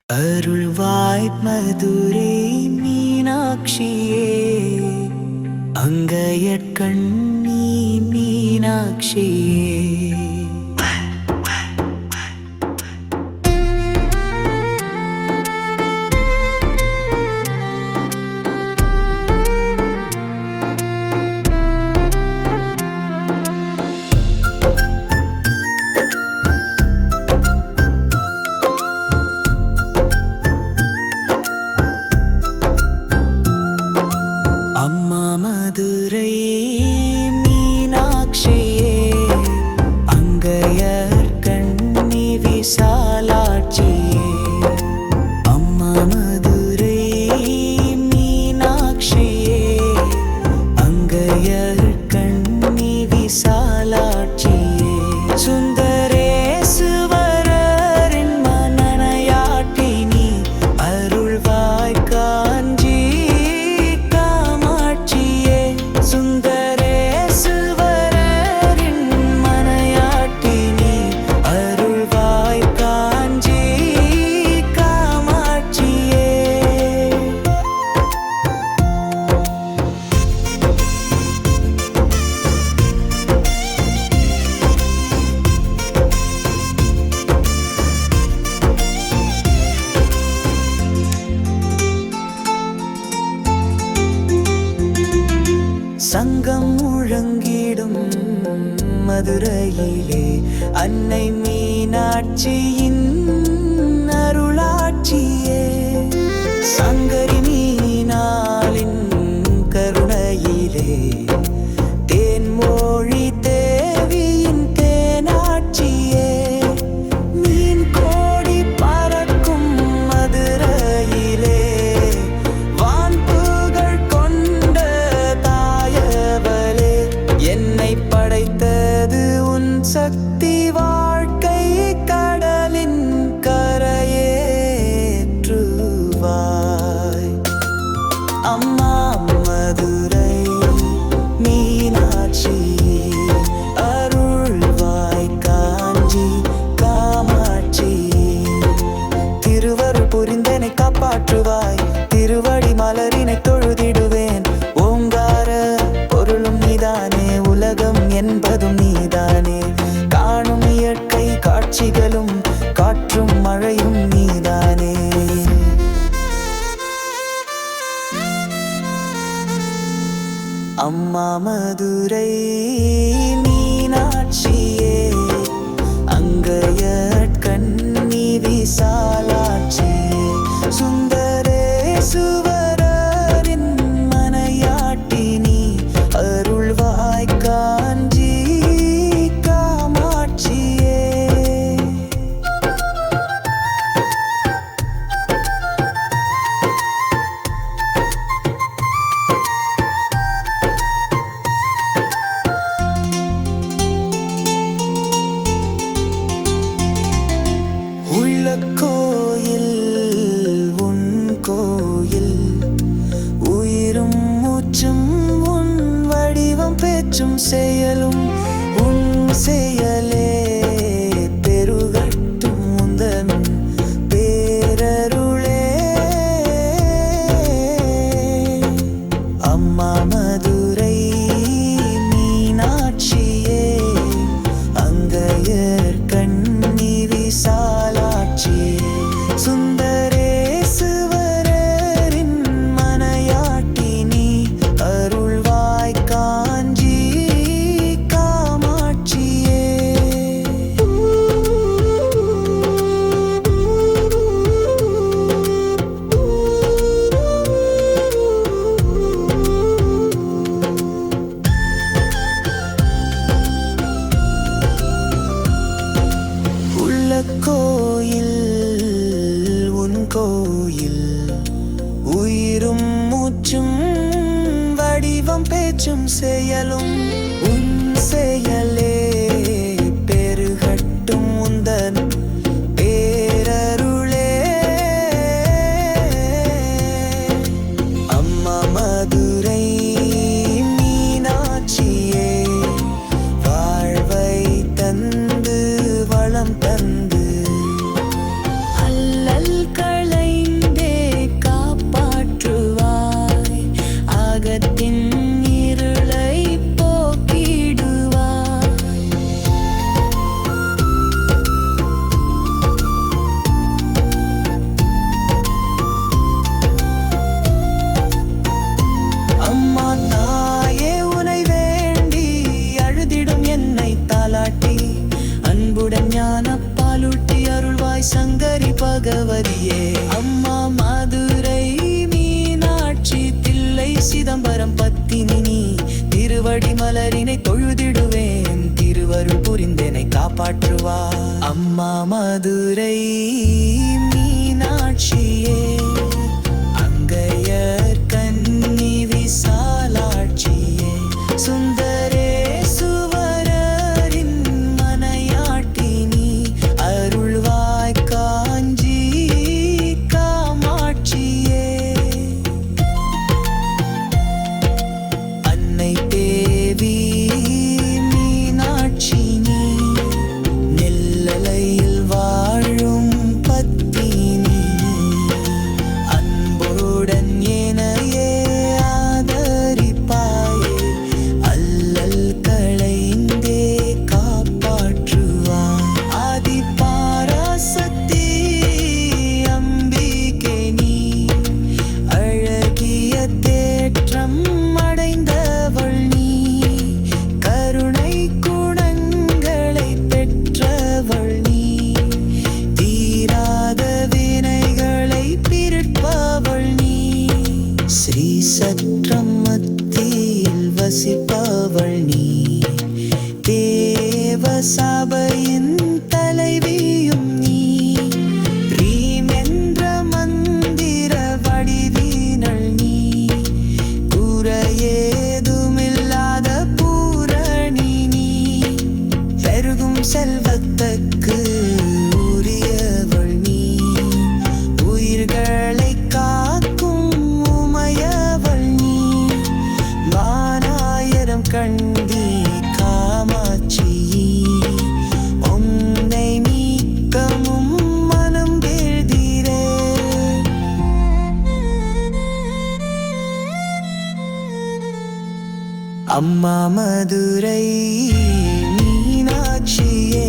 அருள்வாய் மதுரை மீனாட்சியே, அங்கையற்கண்ணி மீனாட்சியே. அம்மா மதுரை மீனாட்சியே, அங்கையற்கண்ணி விசாலாட்சியே. அம்மா மதுரை மீனாட்சியே, அங்கையற்கண்ணி விசாலாட்சியே. சுந்தரேசுவரரின் மனநனையாட்டி நீ, அருள்வாய் காஞ்சி சங்கம் முழங்கிடும் மதுரையிலே அன்னை மீனாட்சியின் அருளாட்சியே. சங்கரி மீனாளின் கருணையிலே தேன்மொழி தேவியின் தேனாட்சியே. மீன் கோடி பறக்கும் மதுரையிலே வான்புகள் கொண்ட தாயவளே, என்னை படைத்தது உன் சக்தி, வாழ்க்கை கடலின் கரையேற்றுவாய். அம்மா மதுரை மீனாட்சி, அருள்வாய் காஞ்சி காமாட்சி. திருவருள் புரிந்தனை காப்பாற்றுவாய், திருவடி மலரினை தொழுதிடுவேன். ஓங்கார பொருளும் நீதானே, உலகம் என்பதும் நீதானே. காணும் இயற்கை காட்சிகளும் காற்றும் மழையும் நீதானே. அம்மா மதுரை மீனாட்சியே, அங்கையற்கண்ணி விசாலாட்சியே. சுந்தரேசுவரரின் மனையாட்டி நீ, அருள்வாய் காஞ்சி காமாட்சியே. உள்ள கோயில் உன் கோயில், உயிரும் மூச்சும் உன் வடிவம் பேச்சும் செயலும் உன் செயலே. பெருகட்டும் உந்தன் பேரருளே. அம்மா மதுரை மீனாட்சியே, அங்கையற்கண்ணி விசாலாட்சியே. சுந்தரேசுவரரின் மனையாட்டி நீ, அருள்வாய் காஞ்சி காமாட்சியே. உள்ள கோயில் உன் கோயில், உயிரும் மூச்சும் வடிவம் பேச்சும் செயலும் உன் செயலே. பெருகட்டும் உந்தன் பேரருளே. அம்மா மதுரை மீனாட்சியே, வாழ்வை தந்து வளம் தந்து அல்லல்கள் ஜோதியே. அம்மா மதுரை மீனாட்சி தில்லை சிதம்பரம் பத்தினி நீ. திருவடி மலரினை தொழுதிடுவேன், திருவருள் புரிந்தெனை காப்பாற்றுவா. அம்மா மதுரை மீனாட்சியே, அங்கையர் கன்னி விசாலாட்சியே, சுந்தரேசுவரரின் மனையாட்டி நீ. அருள்வாய் காஞ்சி காமாட்சியே. அன்னை தேவி மீனாட்சி நீ, நெல்லலையில் வாழும் பத்தினி. அன்புடன் ஏனையே ஆதரிப்பாயே, அல்லல் களைந்தே காப்பாற்றுவாய். ஆதிபராசக்தி அம்பிகை நீ, அழகிய தேற்றம் அடைந்தவள் நீ. கருணை குணங்களை பெற்றவள் நீ, தீராத வினைகளை பிரிப்பவள் நீ. ஸ்ரீ சற்றம் மத்தியில் வசிப்பவள் நீ, தேவ சபையின் தலைவியும் நீ. ரீம் என்ற மந்திர வடிவினள் நீ, குறையேதுமில்லாத பூரணி நீ. பெருகும் செல்வத்துக்கு உரியவள் நீ, உயிர்களை காக்கும் உமையவள் நீ. வானாயிரம் கண்டி காமாட்சி, உன்னை நீக்கமும் மனம் வேதிரே. அம்மா மதுரை மீனாட்சியே,